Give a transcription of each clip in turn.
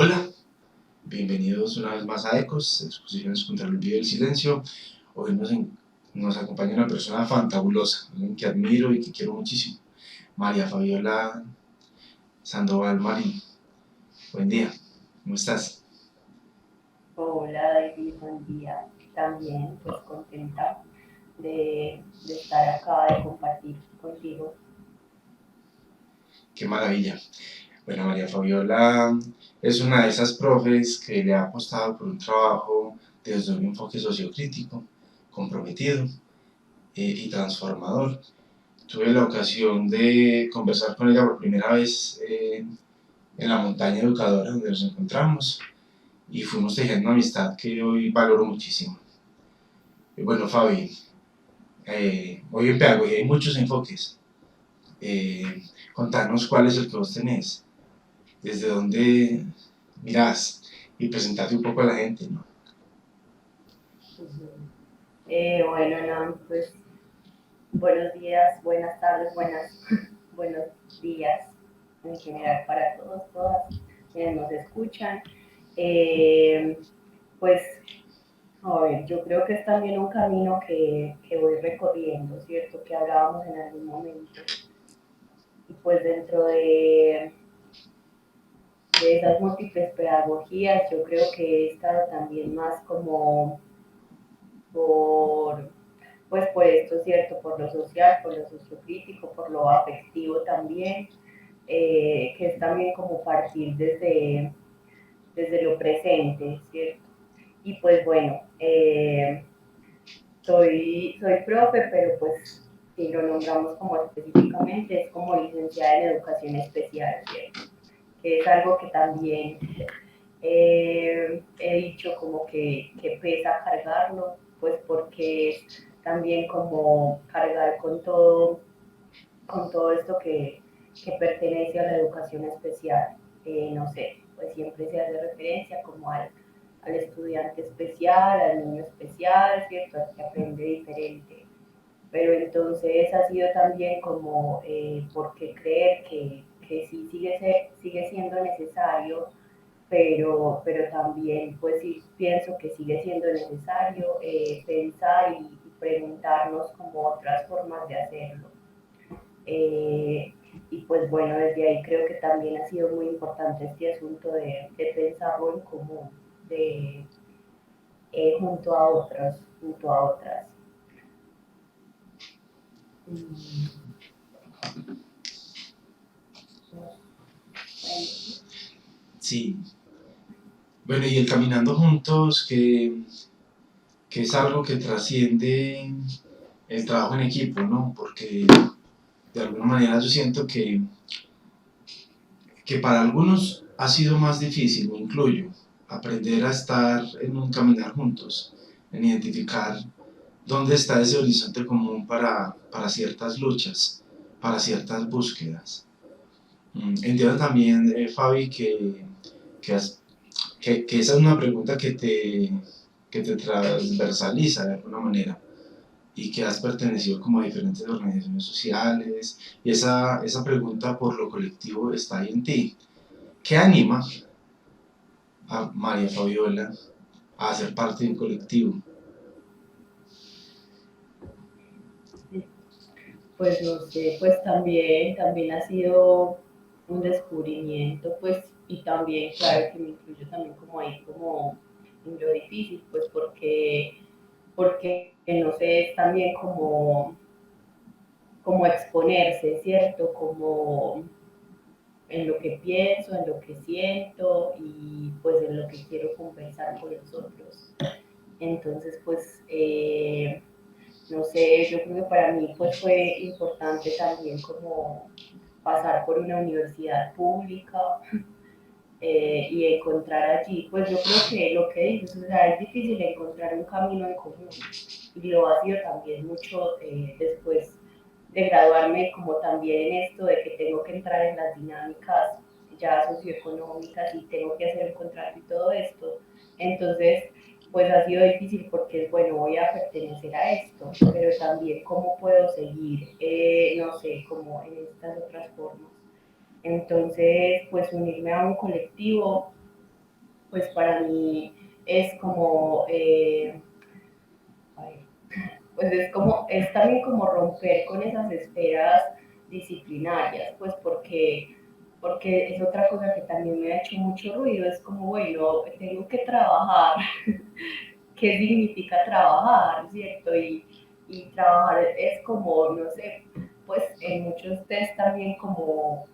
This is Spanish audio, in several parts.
Hola, bienvenidos una vez más a ECOS, Exposiciones contra el Olvido y el Silencio. Hoy nos acompaña una persona fantabulosa, alguien que admiro y que quiero muchísimo, María Fabiola Sandoval Marín. Buen día, ¿cómo estás? Hola David, buen día. También pues contenta de estar acá, de compartir contigo. Qué maravilla. Bueno, María Fabiola es una de esas profes que le ha apostado por un trabajo desde un enfoque sociocrítico, comprometido y transformador. Tuve la ocasión de conversar con ella por primera vez en la montaña educadora donde nos encontramos y fuimos tejiendo una amistad que hoy valoro muchísimo. Y bueno, Fabi, hoy en Pedagogía hay muchos enfoques. Contanos cuál es el que vos tenés, desde dónde mirás y presentarte un poco a la gente, ¿no? Ujú. Bueno, no, pues buenos días, buenas tardes, buenos días en general para todos, todas quienes nos escuchan. Eh, pues, a ver, yo creo que es también un camino que voy recorriendo, ¿cierto? Que hablábamos en algún momento. Y pues dentro de esas múltiples pedagogías, yo creo que he estado también más como por, pues por esto, ¿cierto? Por lo social, por lo sociocrítico, por lo afectivo también, que es también como partir desde lo presente, ¿cierto? Y pues bueno, soy profe, pero pues si lo nombramos como específicamente, es como licenciada en educación especial, ¿cierto? Que es algo que también he dicho como que pesa cargarlo, pues porque es también como cargar con todo esto que pertenece a la educación especial. No sé, pues siempre se hace referencia como al estudiante especial, al niño especial, ¿cierto? Al que aprende diferente. Pero entonces ha sido también como porque creer que sí sigue siendo necesario, pero también pues sí pienso que sigue siendo necesario pensar y preguntarnos como otras formas de hacerlo. Eh, y pues bueno, desde ahí creo que también ha sido muy importante este asunto de pensarlo en común, de, junto a otras. Mm, bueno, Sí. Bueno, y el Caminando Juntos, que es algo que trasciende el trabajo en equipo, ¿no? Porque de alguna manera yo siento que para algunos ha sido más difícil, me incluyo, aprender a estar en un caminar juntos, en identificar dónde está ese horizonte común para ciertas luchas, para ciertas búsquedas. Entiendo también, Fabi, que, que esa es una pregunta que te transversaliza de alguna manera y que has pertenecido como a diferentes organizaciones sociales y esa pregunta por lo colectivo está ahí en ti. ¿Qué anima a María Fabiola a ser parte de un colectivo? pues no sé, pues también ha sido un descubrimiento, pues, y también, claro, que me incluyo también como ahí, como en lo difícil, pues, porque no sé, es también como exponerse, ¿cierto? Como en lo que pienso, en lo que siento y pues en lo que quiero conversar con los otros. Entonces, pues, no sé, yo creo que para mí pues fue importante también como pasar por una universidad pública y encontrar allí, pues yo creo que lo que dices, o sea, es difícil encontrar un camino en común y lo ha sido también mucho después de graduarme, como también en esto de que tengo que entrar en las dinámicas ya socioeconómicas y tengo que hacer un contrato y todo esto. Entonces, pues ha sido difícil porque es bueno, voy a pertenecer a esto, pero también cómo puedo seguir, no sé, como en estas otras formas. Entonces, pues unirme a un colectivo pues para mí es como, ay, pues es también como romper con esas esferas disciplinarias, pues porque es otra cosa que también me ha hecho mucho ruido, es como, bueno, tengo que trabajar, ¿qué significa trabajar, cierto? Y trabajar es como, no sé, pues en muchos test también como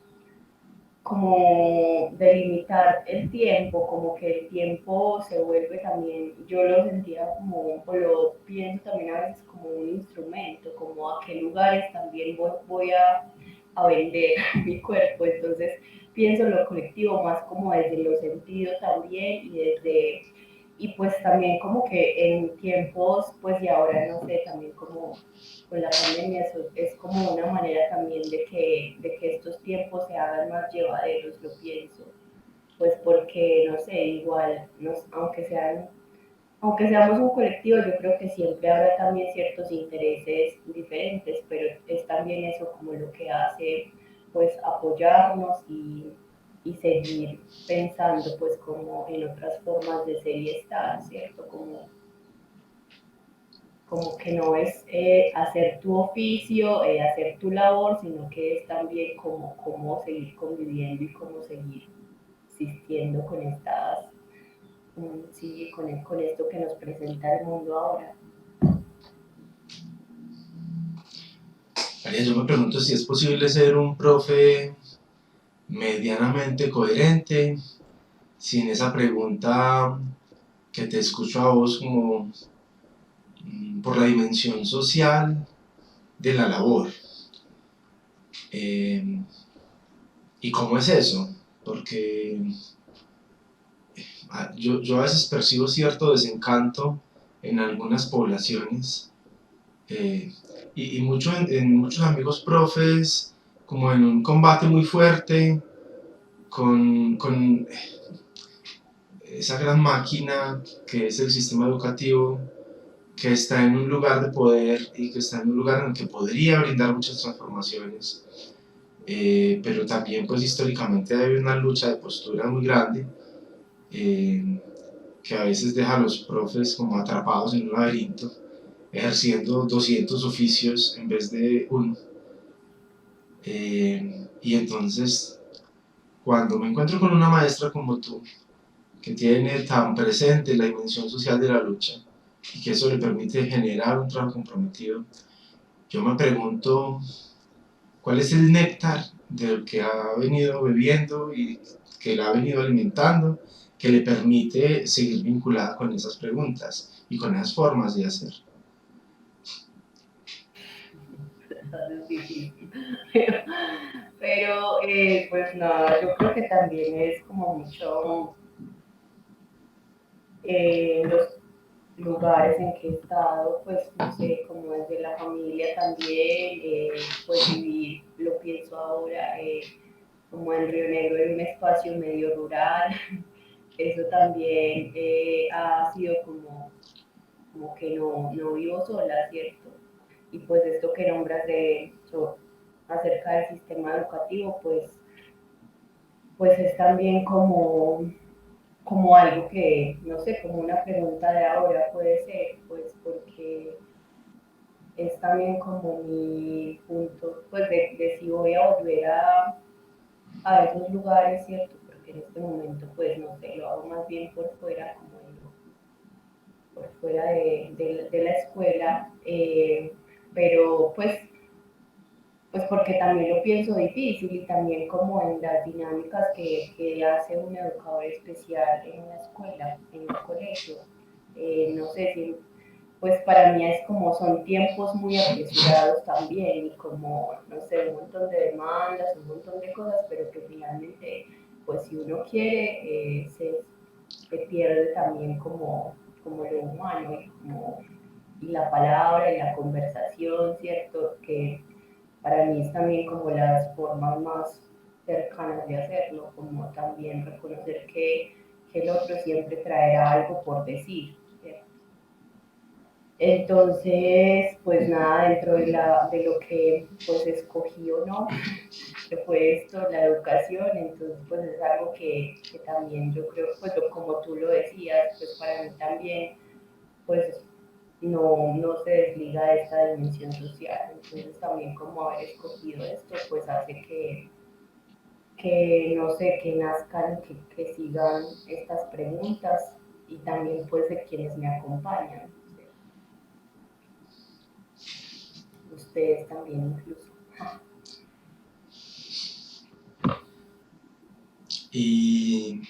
delimitar el tiempo, como que el tiempo se vuelve también, yo lo sentía como, o lo pienso también a veces como un instrumento, como a qué lugares también voy a vender mi cuerpo, entonces pienso lo colectivo más como desde los sentidos también y pues también como que en tiempos, pues y ahora no sé, también como con la pandemia, eso es como una manera también de que estos tiempos se hagan más llevaderos, lo pienso. Pues porque, no sé, igual, aunque seamos un colectivo, yo creo que siempre habrá también ciertos intereses diferentes, pero es también eso como lo que hace, pues, apoyarnos y seguir pensando, pues, como en otras formas de ser y estar, ¿cierto? Como que no es hacer tu oficio, hacer tu labor, sino que es también como cómo seguir conviviendo y cómo seguir existiendo con estas, sí, con esto que nos presenta el mundo ahora. María, yo me pregunto si es posible ser un profe medianamente coherente sin esa pregunta que te escucho a vos como por la dimensión social de la labor. Eh, ¿Y cómo es eso? Porque yo a veces percibo cierto desencanto en algunas poblaciones y mucho en muchos amigos profes, como en un combate muy fuerte con esa gran máquina que es el sistema educativo, que está en un lugar de poder y que está en un lugar en el que podría brindar muchas transformaciones, pero también pues históricamente hay una lucha de postura muy grande eh, que a veces deja a los profes como atrapados en un laberinto, ejerciendo 200 oficios en vez de uno. Y entonces, cuando me encuentro con una maestra como tú, que tiene tan presente la dimensión social de la lucha y que eso le permite generar un trabajo comprometido, yo me pregunto cuál es el néctar del que ha venido bebiendo y que la ha venido alimentando, que le permite seguir vinculada con esas preguntas y con esas formas de hacer. Es difícil. Pero pues nada, yo creo que también es como mucho los lugares en que he estado, pues no sé, como desde la familia también, pues vivir, lo pienso ahora, como en Río Negro, en un espacio medio rural, eso también ha sido como que no vivo sola, ¿cierto? Y pues esto que nombras acerca del sistema educativo, pues es también como algo que, no sé, como una pregunta de ahora puede ser, pues porque es también como mi punto, pues de si voy a volver a esos lugares, ¿cierto? Porque en este momento, pues no sé, lo hago más bien por fuera, como digo, por fuera de la escuela, pero pues porque también lo pienso difícil y también como en las dinámicas que hace un educador especial en la escuela, en el colegio. No sé si, pues para mí es como son tiempos muy apresurados también y como, no sé, un montón de demandas, un montón de cosas, pero que finalmente, pues si uno quiere, se pierde también como lo humano y la palabra y la conversación, ¿cierto? Que para mí es también como las formas más cercanas de hacerlo, como también reconocer que el otro siempre traerá algo por decir, ¿cierto? Entonces, pues nada, dentro de lo que pues escogí o no, que fue esto, la educación, entonces pues es algo que también yo creo, pues como tú lo decías, pues para mí también, pues no se desliga de esta dimensión social, entonces también como haber escogido esto, pues hace que no sé, que nazcan, que sigan estas preguntas y también pues de quienes me acompañan, ustedes también incluso. Y,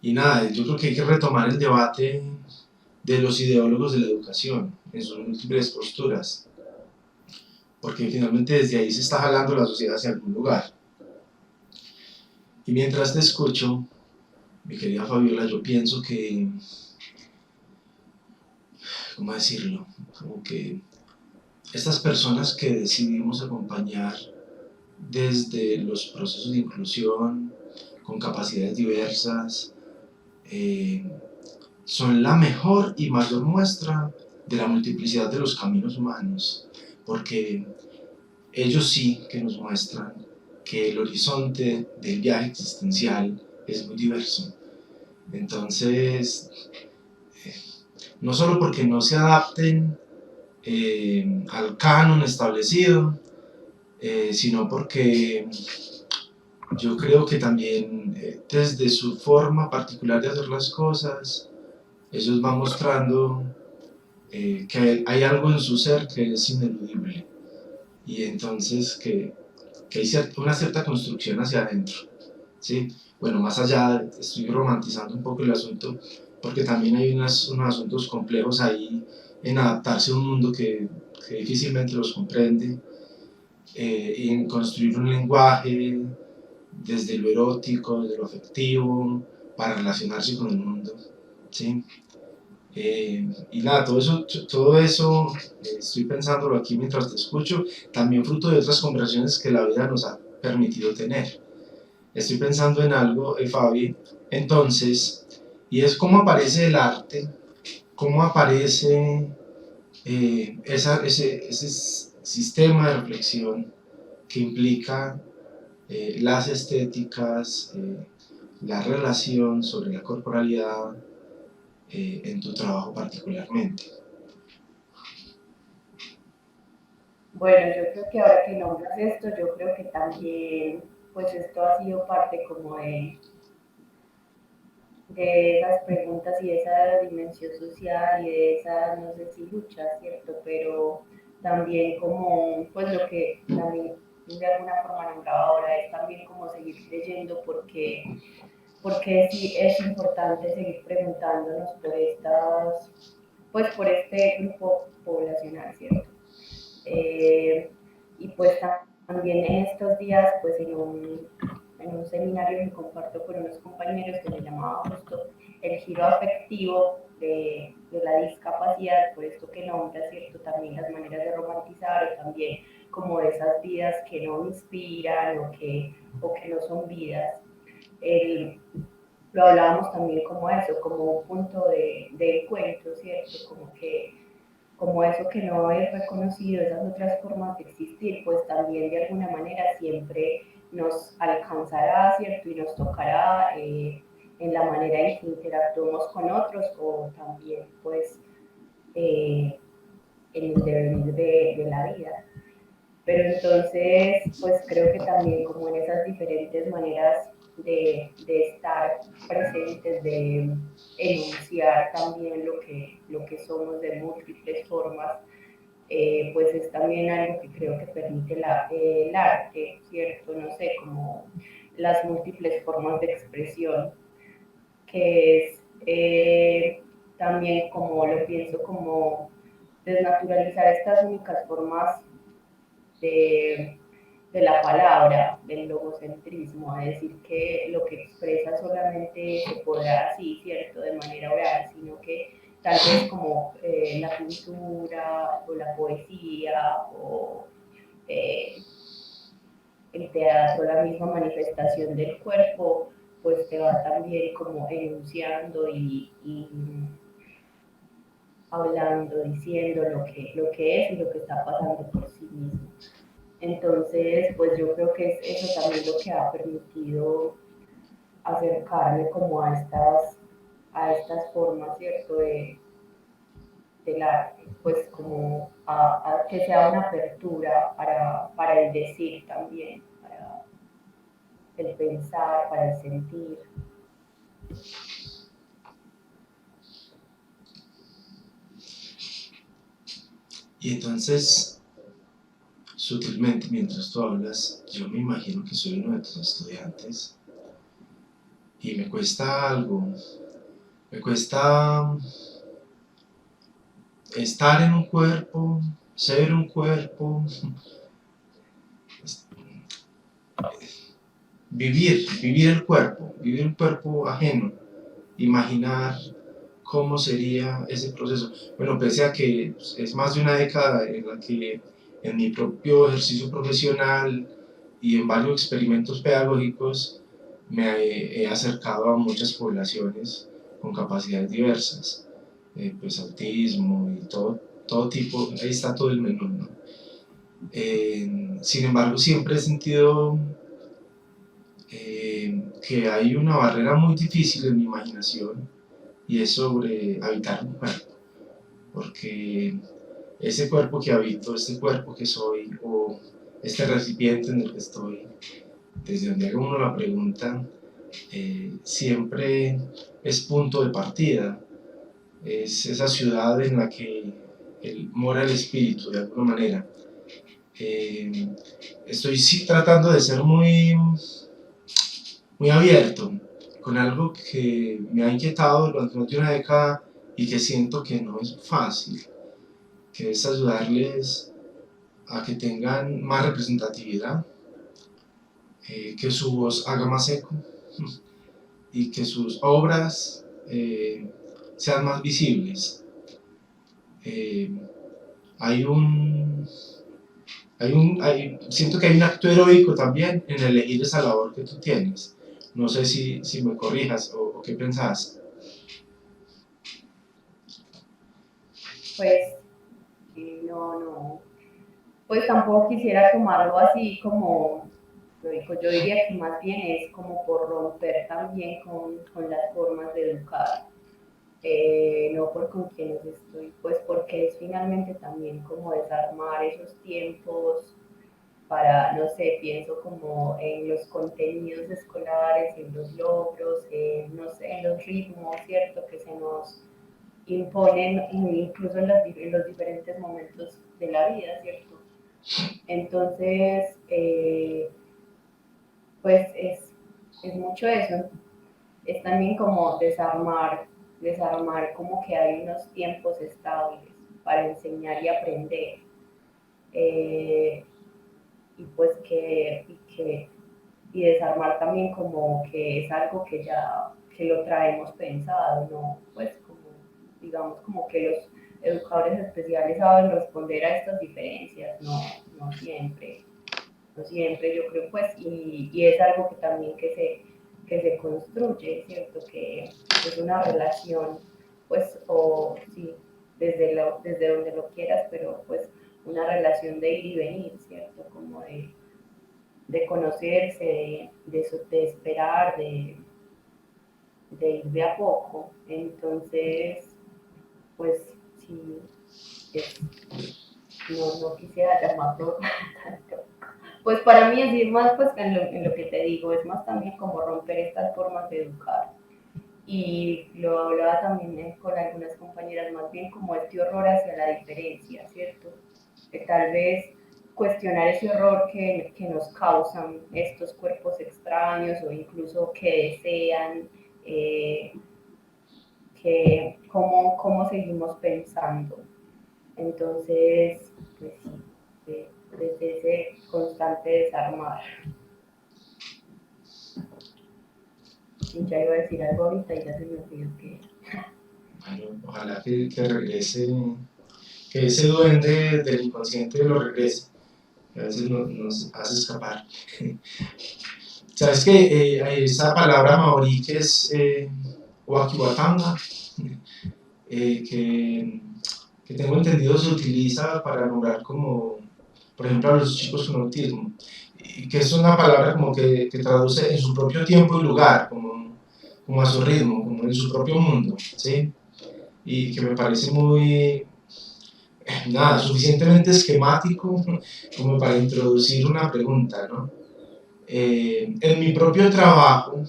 y nada, yo creo que hay que retomar el debate de los ideólogos de la educación en sus múltiples posturas, porque finalmente desde ahí se está jalando la sociedad hacia algún lugar. Y mientras te escucho, mi querida Fabiola, yo pienso que, ¿cómo decirlo? Como que estas personas que decidimos acompañar desde los procesos de inclusión, con capacidades diversas, eh, son la mejor y mayor muestra de la multiplicidad de los caminos humanos, porque ellos sí que nos muestran que el horizonte del viaje existencial es muy diverso. Entonces, no solo porque no se adapten al canon establecido, sino porque yo creo que también desde su forma particular de hacer las cosas, ellos van mostrando que hay algo en su ser que es ineludible y entonces que hay una cierta construcción hacia adentro, ¿sí? Bueno, más allá, estoy romantizando un poco el asunto, porque también hay unos asuntos complejos ahí en adaptarse a un mundo que difícilmente los comprende, y en construir un lenguaje desde lo erótico, desde lo afectivo, para relacionarse con el mundo, ¿sí? Y nada, todo eso estoy pensándolo aquí mientras te escucho, también fruto de otras conversaciones que la vida nos ha permitido tener. Estoy pensando en algo, Fabi, entonces, y es cómo aparece el arte, cómo aparece ese sistema de reflexión que implica las estéticas, la relación sobre la corporalidad en tu trabajo particularmente. Bueno, yo creo que ahora que nombras esto, yo creo que también, pues esto ha sido parte como de esas preguntas y de esa dimensión social y de esa, no sé si lucha, ¿cierto? Pero también como, pues lo que también de alguna forma nombraba ahora es también como seguir leyendo porque sí es importante seguir preguntándonos por estas, pues por este grupo poblacional, ¿cierto? Eh, y pues también en estos días, pues en un seminario que comparto con unos compañeros que se llamaba justo el giro afectivo de la discapacidad, por esto que nombra, ¿cierto? También las maneras de romantizar o también como de esas vidas que no inspiran o que no son vidas. El, lo hablábamos también como eso, como un punto de encuentro, ¿cierto? Como eso que no es reconocido, esas otras formas de existir, pues también de alguna manera siempre nos alcanzará, ¿cierto? Y nos tocará en la manera en que interactuamos con otros o también pues eh, en el devenir de la vida. Pero entonces, pues creo que también como en esas diferentes maneras de estar presentes, de enunciar también lo que somos de múltiples formas, pues es también algo que creo que permite el arte, ¿cierto? No sé, como las múltiples formas de expresión, que es también como lo pienso como desnaturalizar estas únicas formas de, de la palabra, del logocentrismo, es decir, que lo que expresa solamente se podrá así, ¿cierto?, de manera oral, sino que tal vez como la pintura o la poesía o eh, el teatro, la misma manifestación del cuerpo, pues te va también como enunciando y hablando, diciendo lo que es y lo que está pasando por sí mismo. Entonces, pues yo creo que es eso también lo que ha permitido acercarme como a estas formas, ¿cierto? Del arte, pues como a que sea una apertura para el decir también, para el pensar, para el sentir. Y entonces, sutilmente, mientras tú hablas, yo me imagino que soy uno de tus estudiantes y me cuesta algo, me cuesta estar en un cuerpo, ser un cuerpo, vivir el cuerpo ajeno, imaginar cómo sería ese proceso. Bueno, pese a que es más de una década en la que en mi propio ejercicio profesional y en varios experimentos pedagógicos me he acercado a muchas poblaciones con capacidades diversas, pues autismo y todo tipo, ahí está todo el menú, ¿no? Sin embargo, siempre he sentido que hay una barrera muy difícil en mi imaginación y es sobre habitar un cuerpo, porque ese cuerpo que habito, este cuerpo que soy o este recipiente en el que estoy, desde donde haga uno la pregunta, siempre es punto de partida, es esa ciudad en la que mora el espíritu de alguna manera. Eh, Estoy sí, tratando de ser muy abierto con algo que me ha inquietado durante más de una década y que siento que no es fácil, que es ayudarles a que tengan más representatividad, que su voz haga más eco y que sus obras sean más visibles. Eh, hay un, siento que hay un acto heroico también en elegir esa labor que tú tienes. No sé si me corrijas o qué pensás. Pues no, pues tampoco quisiera tomarlo así como, yo diría que más bien es como por romper también con las formas de educar, no por con quienes estoy, pues porque es finalmente también como desarmar esos tiempos para, no sé, pienso como en los contenidos escolares, en los logros, no sé, en los ritmos, ¿cierto? Que se nos imponen incluso en los diferentes momentos de la vida, ¿cierto? Entonces, pues es mucho eso, es también como desarmar como que hay unos tiempos estables para enseñar y aprender. Eh, y pues y desarmar también como que es algo que ya, que lo traemos pensado, ¿no? Pues como, digamos, como que los educadores especiales saben responder a estas diferencias, no siempre, no siempre, yo creo, pues, y es algo que también que se construye, ¿cierto? Que es una relación, pues, o sí, desde donde lo quieras, pero pues una relación de ir y venir, ¿cierto? Como de conocerse, de esperar, de ir de a poco. Entonces, pues sí, es, no quisiera llamarlo tanto. Pues para mí es ir más pues en lo que te digo, es más también como romper estas formas de educar. Y lo hablaba también con algunas compañeras, más bien como este horror hacia la diferencia, ¿cierto? Que tal vez cuestionar ese horror que nos causan estos cuerpos extraños o incluso que desean, eh, que cómo seguimos pensando. Entonces, pues sí, desde ese constante desarmar. Y ya iba a decir algo ahorita y ya se me olvidó que Bueno, ojalá que regrese, que ese duende del inconsciente lo regrese, que a veces nos hace escapar. ¿Sabes que esa palabra maorí que es wakiwatanga, que que tengo entendido se utiliza para nombrar como, por ejemplo, a los chicos con autismo, y que es una palabra como que traduce en su propio tiempo y lugar, como a su ritmo, como en su propio mundo, ¿sí? Y que me parece muy, nada, suficientemente esquemático como para introducir una pregunta, ¿no? En mi propio trabajo,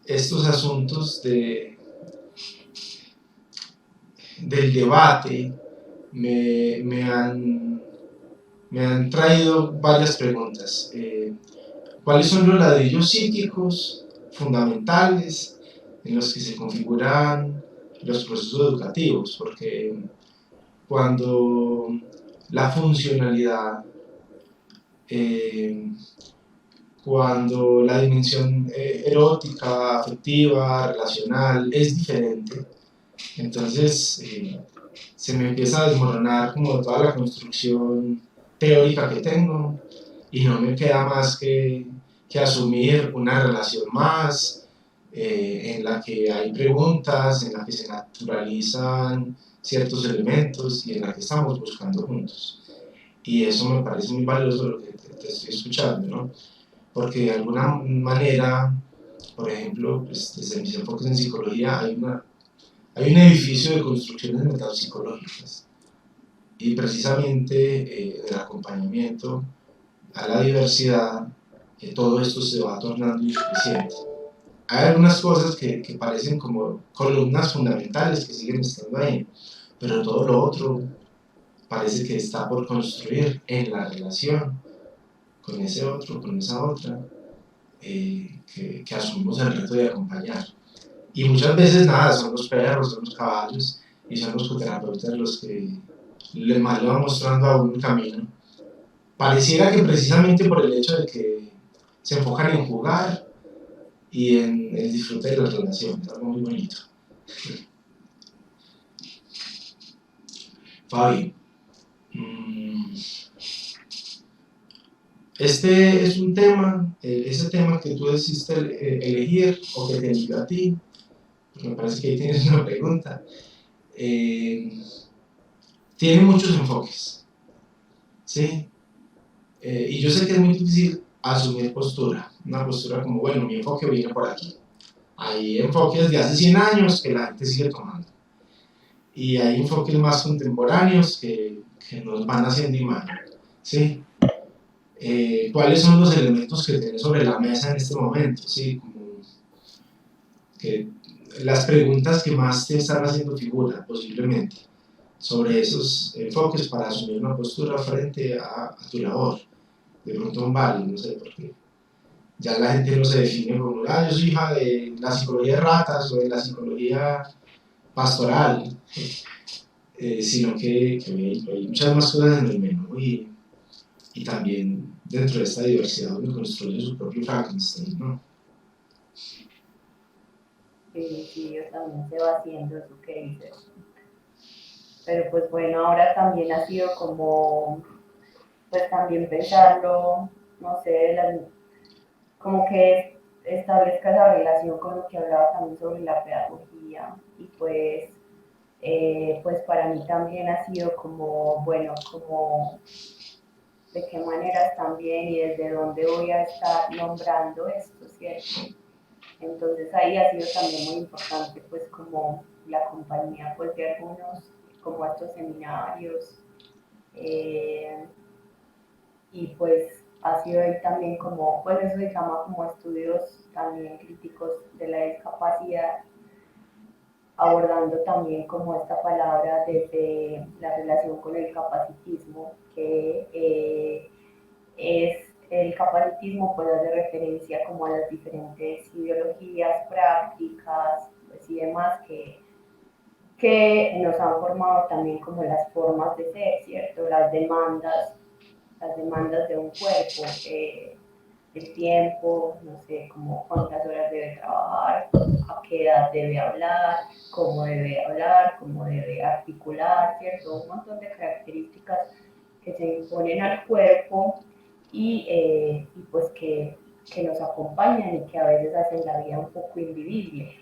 estos asuntos del debate me han traído varias preguntas. ¿Cuáles son los ladrillos psíquicos fundamentales en los que se configuran los procesos educativos? Porque cuando la funcionalidad, eh, cuando la dimensión erótica, afectiva, relacional es diferente, entonces se me empieza a desmoronar como toda la construcción teórica que tengo y no me queda más que asumir una relación más en la que hay preguntas, en la que se naturalizan ciertos elementos y en la que estamos buscando juntos. Y eso me parece muy valioso lo que te estoy escuchando, ¿no? Porque de alguna manera, por ejemplo, pues, desde mis enfoques en psicología hay un edificio de construcciones metapsicológicas y precisamente el acompañamiento a la diversidad, todo esto se va tornando insuficiente. Hay algunas cosas que parecen como columnas fundamentales que siguen estando ahí, pero todo lo otro parece que está por construir en la relación con ese otro, con esa otra, que asumimos el reto de acompañar. Y muchas veces nada, son los perros, son los caballos y son los coterapeutas los que más le van mostrando a uno el camino. Pareciera que precisamente por el hecho de que se enfocan en jugar y en el disfrute de las relaciones, algo muy bonito. Fabi, este es un tema, ese tema que tú decidiste elegir o que te eligió a ti, porque me parece que ahí tienes una pregunta, tiene muchos enfoques, ¿sí? Y yo sé que es muy difícil asumir postura, una postura como, bueno, mi enfoque viene por aquí. Hay enfoques de hace 100 años que la gente sigue tomando. Y hay enfoques más contemporáneos que nos van haciendo imagen, ¿sí? ¿Cuáles son los elementos que tienes sobre la mesa en este momento? ¿Sí? Como que las preguntas que más te están haciendo figura, posiblemente, sobre esos enfoques para asumir una postura frente a tu labor. De pronto un vale, no sé, porque ya la gente no se define como, yo soy hija de la psicología de ratas o de la psicología pastoral, sino que hay muchas más cosas en el menú y también dentro de esta diversidad uno construye su propio Frankenstein, ¿no? Sí, sí, yo también se va haciendo eso que dices. Pero pues bueno, ahora también ha sido como, pues también pensarlo, no sé, como que establezca esa relación con lo que hablaba también sobre la pedagogía y pues para mí también ha sido como, bueno, como de qué maneras también y desde dónde voy a estar nombrando esto, ¿cierto? Entonces ahí ha sido también muy importante pues como la compañía pues de algunos, como estos seminarios, eh, y pues ha sido ahí también como, pues eso se llama como estudios también críticos de la discapacidad, abordando también como esta palabra desde la relación con el capacitismo, que es el capacitismo puede hacer referencia como a las diferentes ideologías, prácticas pues, y demás que nos han formado también como las formas de ser, ¿cierto? Las demandas de un cuerpo, el tiempo, no sé, como cuántas horas debe trabajar, a qué edad debe hablar, cómo debe articular, ¿cierto? Un montón de características que se imponen al cuerpo y pues que nos acompañan y que a veces hacen la vida un poco invivible.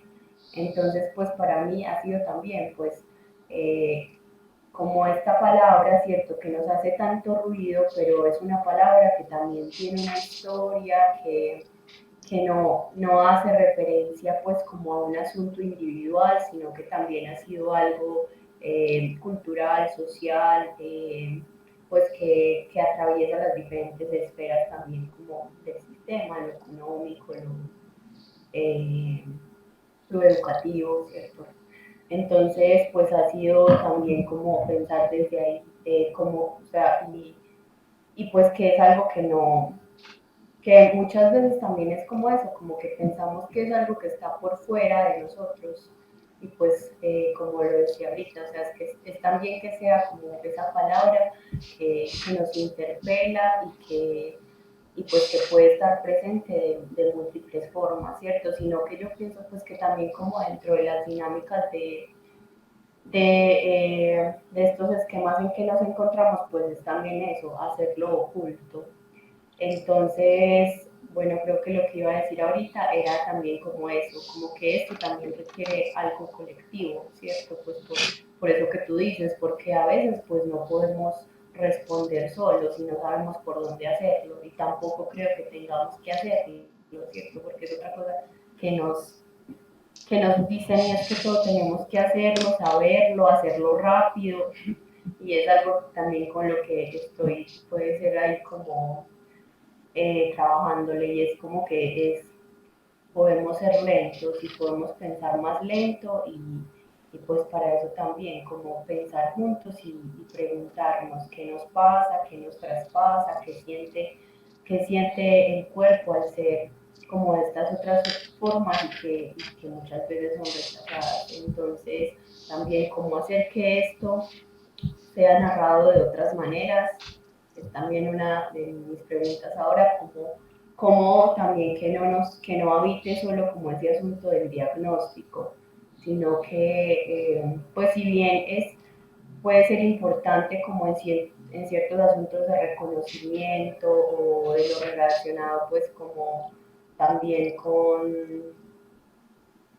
Entonces, pues para mí ha sido también, pues, como esta palabra, ¿cierto? Que nos hace tanto ruido, pero es una palabra que también tiene una historia, que no hace referencia pues como a un asunto individual, sino que también ha sido algo cultural, social, pues que atraviesa las diferentes esferas también como del sistema, lo económico, eh, lo educativo, ¿cierto? Entonces, pues ha sido también como pensar desde ahí, como, o sea, y pues que es algo que no, que muchas veces también es como eso, como que pensamos que es algo que está por fuera de nosotros y pues como lo decía ahorita, o sea, es también que sea como esa palabra que nos interpela y pues que puede estar presente de múltiples formas, ¿cierto? Sino que yo pienso pues que también como dentro de las dinámicas de estos esquemas en que nos encontramos, pues es también eso, hacerlo oculto. Entonces, bueno, creo que lo que iba a decir ahorita era también como eso, como que esto también requiere algo colectivo, ¿cierto? Pues por eso que tú dices, porque a veces pues no podemos responder solos y no sabemos por dónde hacerlo y tampoco creo que tengamos que hacerlo, ¿cierto? Porque es otra cosa que nos dicen y es que todo tenemos que hacerlo, saberlo, hacerlo rápido y es algo también con lo que estoy, puede ser ahí como trabajándole y es como que podemos ser lentos y podemos pensar más lento y pues para eso también como pensar juntos y preguntarnos qué nos pasa, qué nos traspasa, qué siente el cuerpo al ser como de estas otras formas y que muchas veces son rechazadas. Entonces también cómo hacer que esto sea narrado de otras maneras. Es también una de mis preguntas ahora, como también que no habite solo como ese asunto del diagnóstico, sino que, pues si bien puede ser importante como en ciertos asuntos de reconocimiento o de lo relacionado pues como también con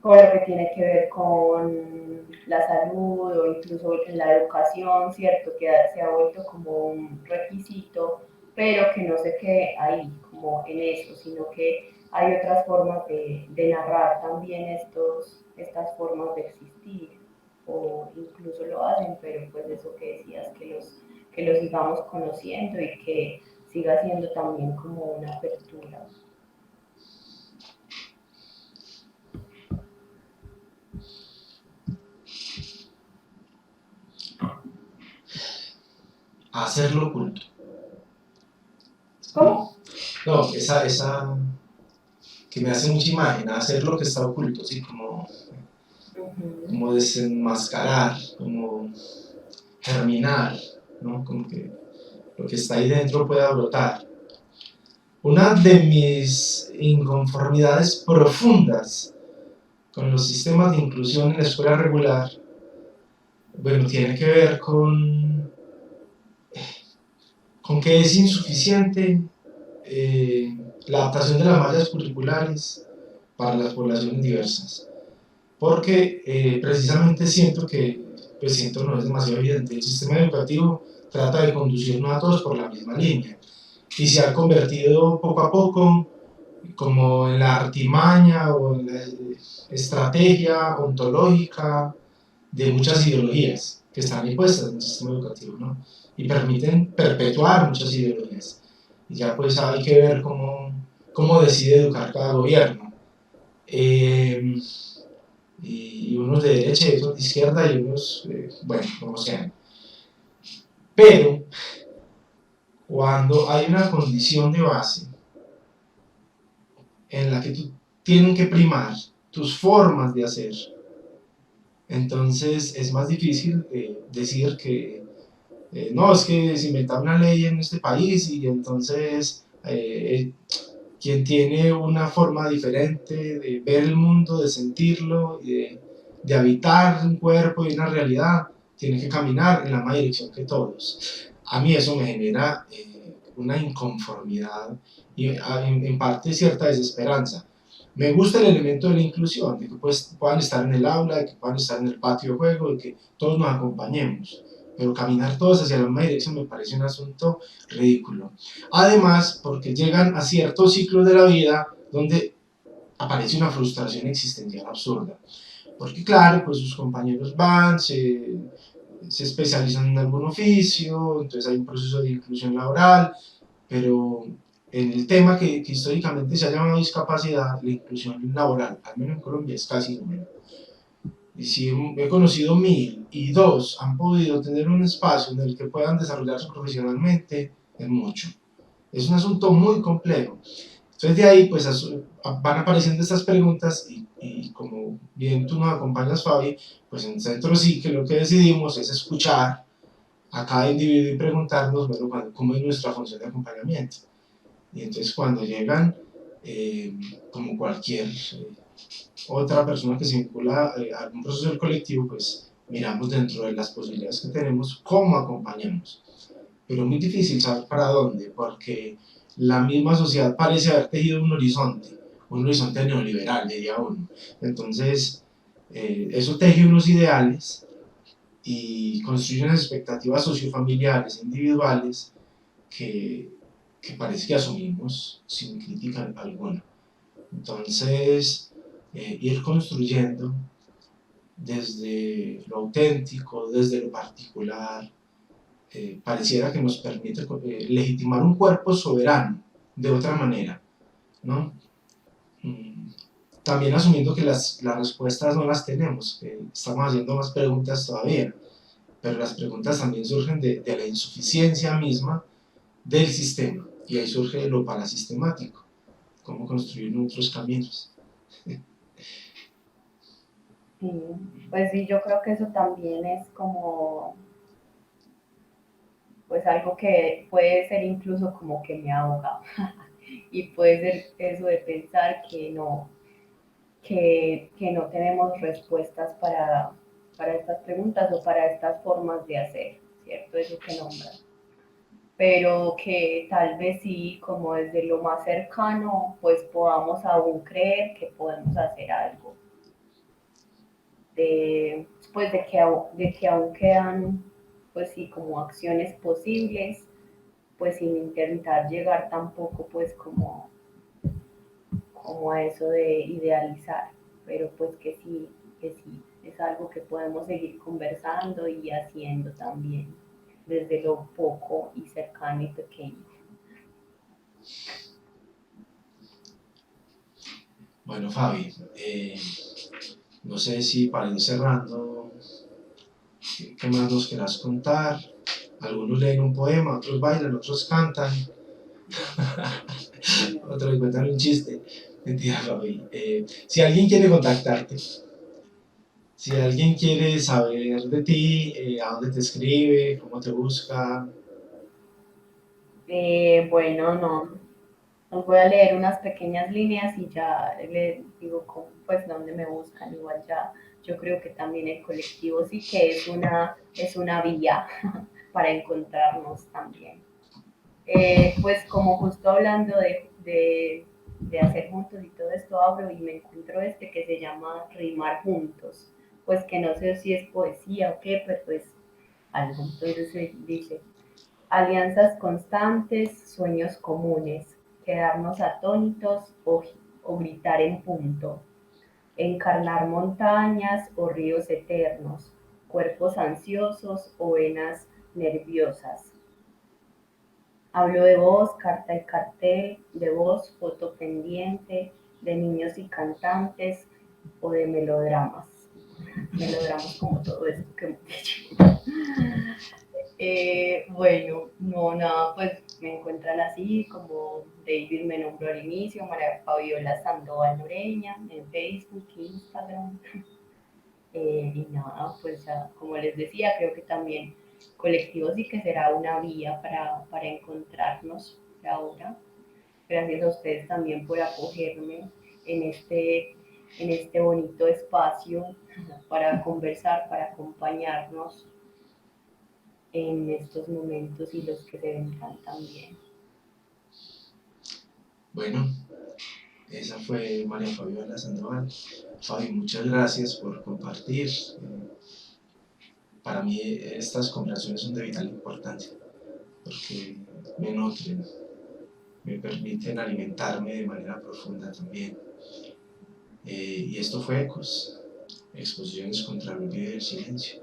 lo que tiene que ver con la salud o incluso en la educación, ¿cierto? Que se ha vuelto como un requisito, pero que no se quede ahí, como en eso, sino que hay otras formas de narrar también estas formas de existir, o incluso lo hacen, pero pues eso que decías, que los sigamos conociendo y que siga siendo también como una apertura. Hacerlo oculto. ¿Cómo? No, esa que me hace mucha imagen, hacer lo que está oculto, ¿sí? Como desenmascarar, como germinar, ¿no? Como que lo que está ahí dentro pueda brotar. Una de mis inconformidades profundas con los sistemas de inclusión en la escuela regular, bueno, tiene que ver con que es insuficiente la adaptación de las mallas curriculares para las poblaciones diversas. Porque precisamente siento no es demasiado evidente, el sistema educativo trata de conducirnos a todos por la misma línea y se ha convertido poco a poco como en la artimaña o en la estrategia ontológica de muchas ideologías que están impuestas en el sistema educativo, ¿no? Y permiten perpetuar muchas ideologías. Y ya pues hay que ver cómo decide educar cada gobierno. Y unos de derecha y otros de izquierda y unos, bueno, como sean. Pero cuando hay una condición de base en la que tienen que primar tus formas de hacer, entonces es más difícil decir que no, es que se inventaron una ley en este país y entonces quien tiene una forma diferente de ver el mundo, de sentirlo, de habitar un cuerpo y una realidad, tiene que caminar en la misma dirección que todos. A mí eso me genera una inconformidad y en parte cierta desesperanza. Me gusta el elemento de la inclusión, de que puedan estar en el aula, de que puedan estar en el patio de juego, de que todos nos acompañemos, pero caminar todos hacia la misma dirección me parece un asunto ridículo. Además, porque llegan a ciertos ciclos de la vida donde aparece una frustración existencial absurda. Porque claro, pues sus compañeros van, se especializan en algún oficio, entonces hay un proceso de inclusión laboral, pero en el tema que históricamente se ha llamado discapacidad, la inclusión laboral, al menos en Colombia, es casi nula. Y si he conocido 1000 y dos han podido tener un espacio en el que puedan desarrollarse profesionalmente, es mucho. Es un asunto muy complejo. Entonces de ahí pues van apareciendo estas preguntas y como bien tú nos acompañas, Fabi, pues en el centro sí que lo que decidimos es escuchar a cada individuo y preguntarnos, bueno, cómo es nuestra función de acompañamiento. Y entonces cuando llegan, como cualquier otra persona que se vincula a algún proceso del colectivo, pues miramos dentro de las posibilidades que tenemos cómo acompañamos. Pero es muy difícil saber para dónde, porque la misma sociedad parece haber tejido un horizonte neoliberal, diría uno. Entonces, eso teje unos ideales y construye unas expectativas sociofamiliares, individuales, que, que parece que asumimos sin crítica alguna. Entonces, ir construyendo desde lo auténtico, desde lo particular, pareciera que nos permite legitimar un cuerpo soberano de otra manera, ¿no? Mm, También asumiendo que las respuestas no las tenemos, que estamos haciendo más preguntas todavía, pero las preguntas también surgen de la insuficiencia misma del sistema, y ahí surge lo parasistemático, cómo construir otros caminos. Sí, pues sí, yo creo que eso también es como, pues algo que puede ser incluso como que me ahoga y puede ser eso de pensar que no tenemos respuestas para estas preguntas o para estas formas de hacer, ¿cierto? Eso que nombran. Pero que tal vez sí, como desde lo más cercano, pues podamos aún creer que podemos hacer algo, de, pues de que aún quedan, pues sí, como acciones posibles, pues sin intentar llegar tampoco, pues como a eso de idealizar, pero pues que sí, es algo que podemos seguir conversando y haciendo también, desde lo poco y cercano y pequeño. Bueno, Fabi, no sé si para ir cerrando, ¿qué más nos quieras contar? Algunos leen un poema, otros bailan, otros cantan, otros cuentan un chiste. Mentira, Fabi. Si alguien quiere contactarte, si alguien quiere saber de ti, a dónde te escribe, cómo te busca. Bueno, no, os voy a leer unas pequeñas líneas y ya les digo pues dónde me buscan. Igual ya, yo creo que también el colectivo sí que es una vía para encontrarnos también. Pues como justo hablando de hacer juntos y todo esto, abro y me encuentro este que se llama Rimar Juntos. Pues que no sé si es poesía o qué, pero pues algo. Entonces dice, alianzas constantes, sueños comunes, quedarnos atónitos o gritar en punto, encarnar montañas o ríos eternos, cuerpos ansiosos o venas nerviosas. Hablo de voz, carta y cartel, de voz, foto pendiente, de niños y cantantes o de melodramas. Melodramas como todo esto que hemos dicho. Bueno, no, nada, pues me encuentran así, como David me nombró al inicio, María Fabiola Sandoval Noreña, en Facebook, Instagram. Y nada, pues ya, como les decía, creo que también colectivo sí que será una vía para encontrarnos ahora. Gracias a ustedes también por acogerme en en este bonito espacio para conversar, para acompañarnos en estos momentos y los que se vendrán también. Bueno, esa fue María Fabiola Sandoval. Fabi, muchas gracias por compartir. para mí estas conversaciones son de vital importancia, porque me nutren, me permiten alimentarme de manera profunda también. Y esto fue Ecos, exposiciones contra el olvido y el silencio,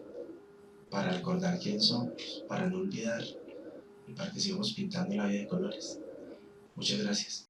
para recordar quién somos, para no olvidar y para que sigamos pintando la vida de colores. Muchas gracias.